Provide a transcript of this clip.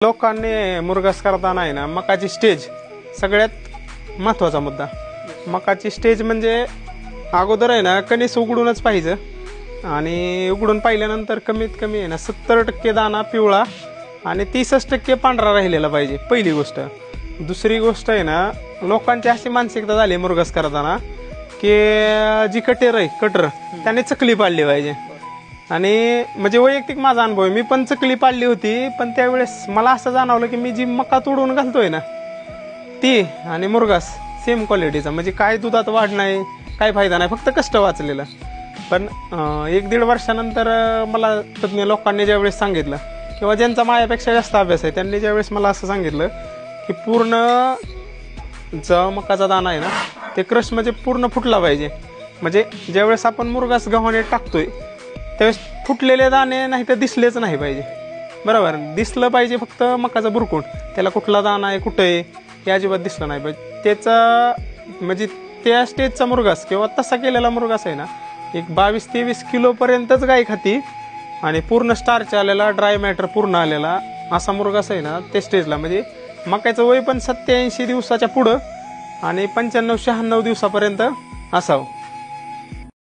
लोकांनी मुरघास करताना आहे ना मकाची स्टेज सगळ्यात महत्त्वाचा मुद्दा। मकाची स्टेज म्हणजे अगोदर आहे ना कणीस उघडूनच पाहिजे आणि उघडून पाहिल्यानंतर कमीत कमी आहे ना 70% दाना पिवळा आणि 30% पांढरा राहिलेला पाहिजे, पहिली गोष्ट। दुसरी गोष्ट आहे ना लोकांची अशी मानसिकता झाली मुरघास करताना की जी कटर आहे कटर त्याने चकली पाडली पाहिजे। आणि म्हणजे वैयक्तिक माझा अनुभव आहे, मी पण चकली पाडली होती, पण त्यावेळेस मला असं जाणवलं की मी जी मका तोडून घालतोय ना ती आणि मुरघास सेम क्वालिटीचा, म्हणजे काय दुधात वाढ नाही, काय फायदा नाही, फक्त कष्ट वाचलेलं। पण 1-1.5 वर्षानंतर मला तज्ञ लोकांनी ज्यावेळेस सांगितलं किंवा ज्यांचा माझ्यापेक्षा जास्त अभ्यास आहे त्यांनी ज्यावेळेस मला असं सांगितलं की पूर्ण जो मकाचा दाना आहे ना ते क्रश म्हणजे पूर्ण फुटला पाहिजे। म्हणजे ज्यावेळेस आपण मुरघास गव्हाणे टाकतोय त्यावेळेस फुटलेले दाणे नाही तर दिसलेच नाही पाहिजे, बरोबर। दिसलं पाहिजे फक्त मकाचं बुरकुंड, त्याला कुठला दाणा आहे कुठं आहे हे अजिबात दिसलं नाही पाहिजे। त्याचा म्हणजे त्या स्टेजचा मुरघास किंवा तसा केलेला मुरघास आहे ना एक 22-23 किलोपर्यंतच गाय खाती आणि पूर्ण स्टार्च आलेला, ड्राय मॅटर पूर्ण आलेला असा मुरघास आहे ना ते स्टेजला। म्हणजे मकाचं वय पण 87 दिवसाच्या पुढं आणि 95-96 दिवसापर्यंत असावं।